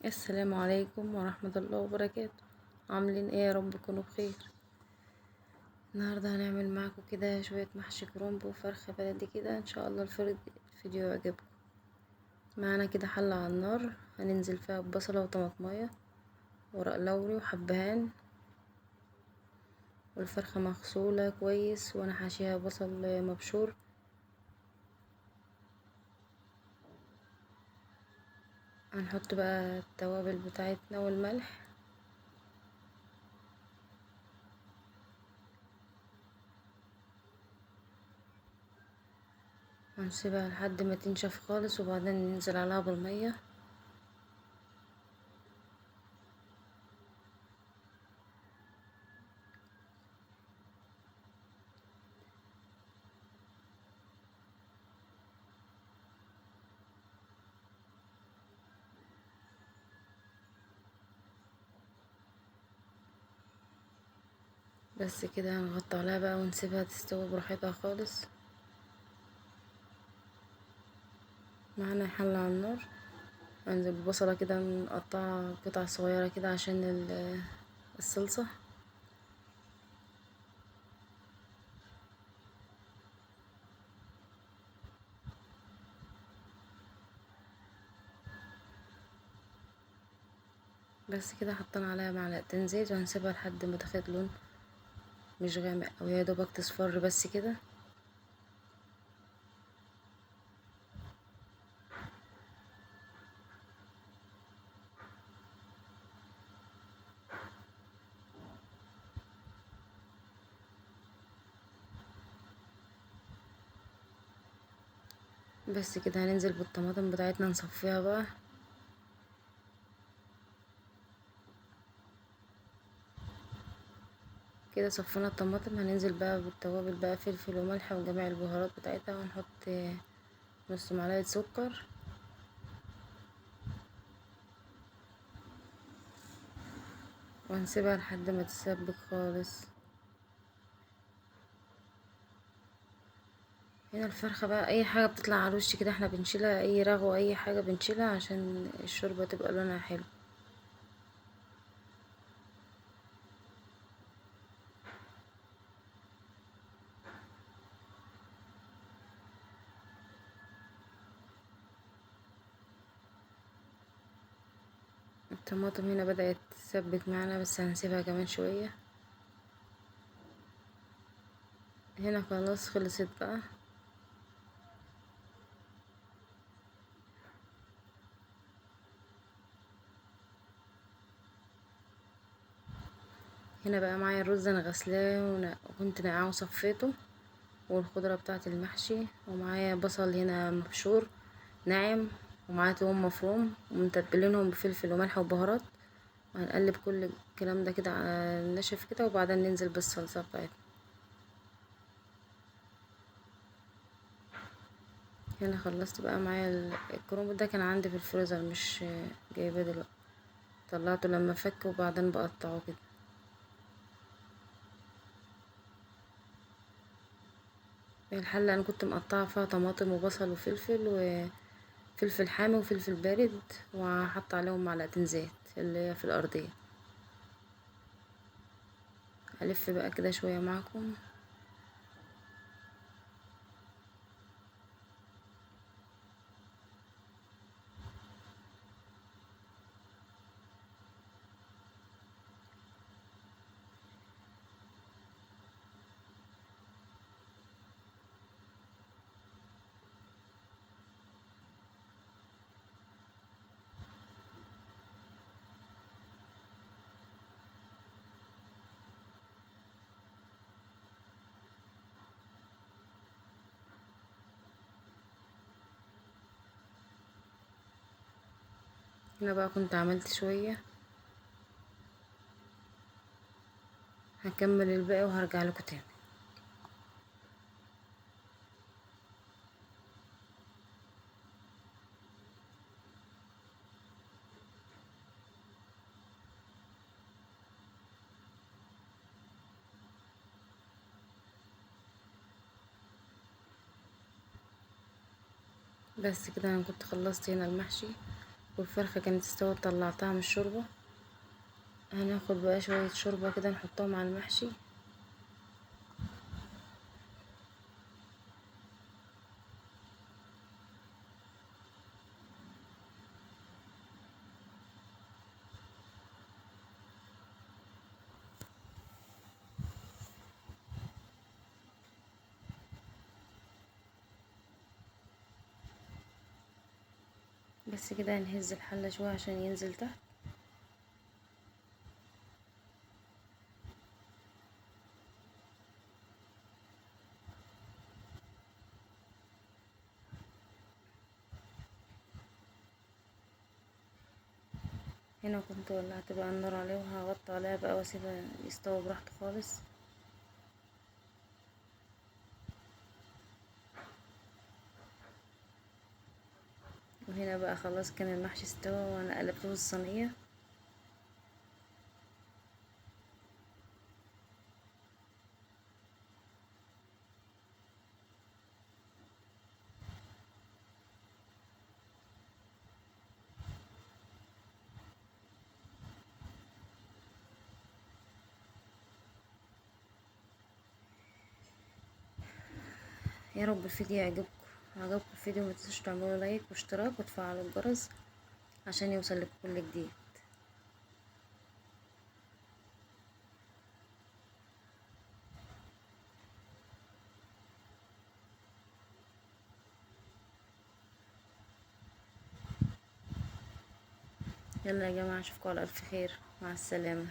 السلام عليكم ورحمة الله وبركاته. عاملين ايه؟ يا رب تكونوا بخير. النهاردة هنعمل معاكم كده شوية محشي كرنب وفرخة بلدي كده، ان شاء الله الفيديو يعجبكم. معانا كده حلة على النار هننزل فيها ببصلة وطماطمية ورق لوري وحبهان، والفرخة مغسولة كويس وانا حاشيها بصل مبشور. هنحط بقى التوابل بتاعتنا والملح، هنسيبها لحد ما تنشف خالص وبعدين ننزل عليها بالمية. بس كده هنغطي عليها بقى ونسيبها تستوي براحتها خالص. معانا حلة على النار، انزل ببصلة كده نقطعها قطع صغيرة كده عشان الصلصة. بس كده حطينا عليها معلقتين زيت وهنسيبها لحد ما تاخد لون مش غامق او يا دوبك تصفر بس كده. بس كده هننزل بالطماطم بتاعتنا نصفيها بقى. كده صفينا الطماطم، هننزل بقى بالتوابل بقى فلفل وملح وجميع البهارات بتاعتها، ونحط نص معلقة سكر، وهنسيبها لحد ما تتسبك خالص. هنا الفرخة بقى اي حاجة بتطلع على الوش كده احنا بنشيلها، اي رغوة اي حاجة بنشيلها عشان الشوربة تبقى لونها حلو. الطماطم هنا بدأت تسبك معانا بس هنسيبها كمان شوية. هنا خلاص خلصت بقى. هنا بقى معايا الرز انا غسلاه وكنت نقعه وصفيته، والخضرة بتاعة المحشي، ومعايا بصل هنا مبشور ناعم، ومعايا توم مفروم ومتبلينهم بفلفل وملح وبهارات. وهنقلب كل الكلام ده كده على النشف كده وبعدين ننزل بالصلصة بتاعتنا. هنا خلصت بقى معايا الكرنب ده كان عندي في الفريزر مش جايباه دلوقتي، طلعته لما فك وبعدين بقطعه كده. الحلة انا كنت مقطعة فيها طماطم وبصل وفلفل وفلفل حامي وفلفل بارد، وهحط عليهم معلقتين زيت اللي هي في الارضية. هلف بقى كده شوية معاكم. هنا بقى كنت عملت شوية، هكمل الباقي وهرجع لكم تاني. بس كده انا كنت خلصت هنا المحشي، والفرخة كانت استوت طلعتها من الشوربة. هناخد بقى شوية شوربة كده نحطهم على المحشي. بس كده هنهز الحلة شوية عشان ينزل تحت. هنا كنت ولعت بقى النار عليه وهغطي عليها بقى واسيبها يستوي براحته خالص. وهنا بقى خلاص كان المحشي استوى وانا قلبته في الصينية. يا رب الفيديو عجبكم الفيديو، متنسوش تعملوا لايك واشتراك وتفعلوا الجرس عشان يوصل لكم كل جديد. يلا يا جماعة اشوفكم على الف خير، مع السلامة.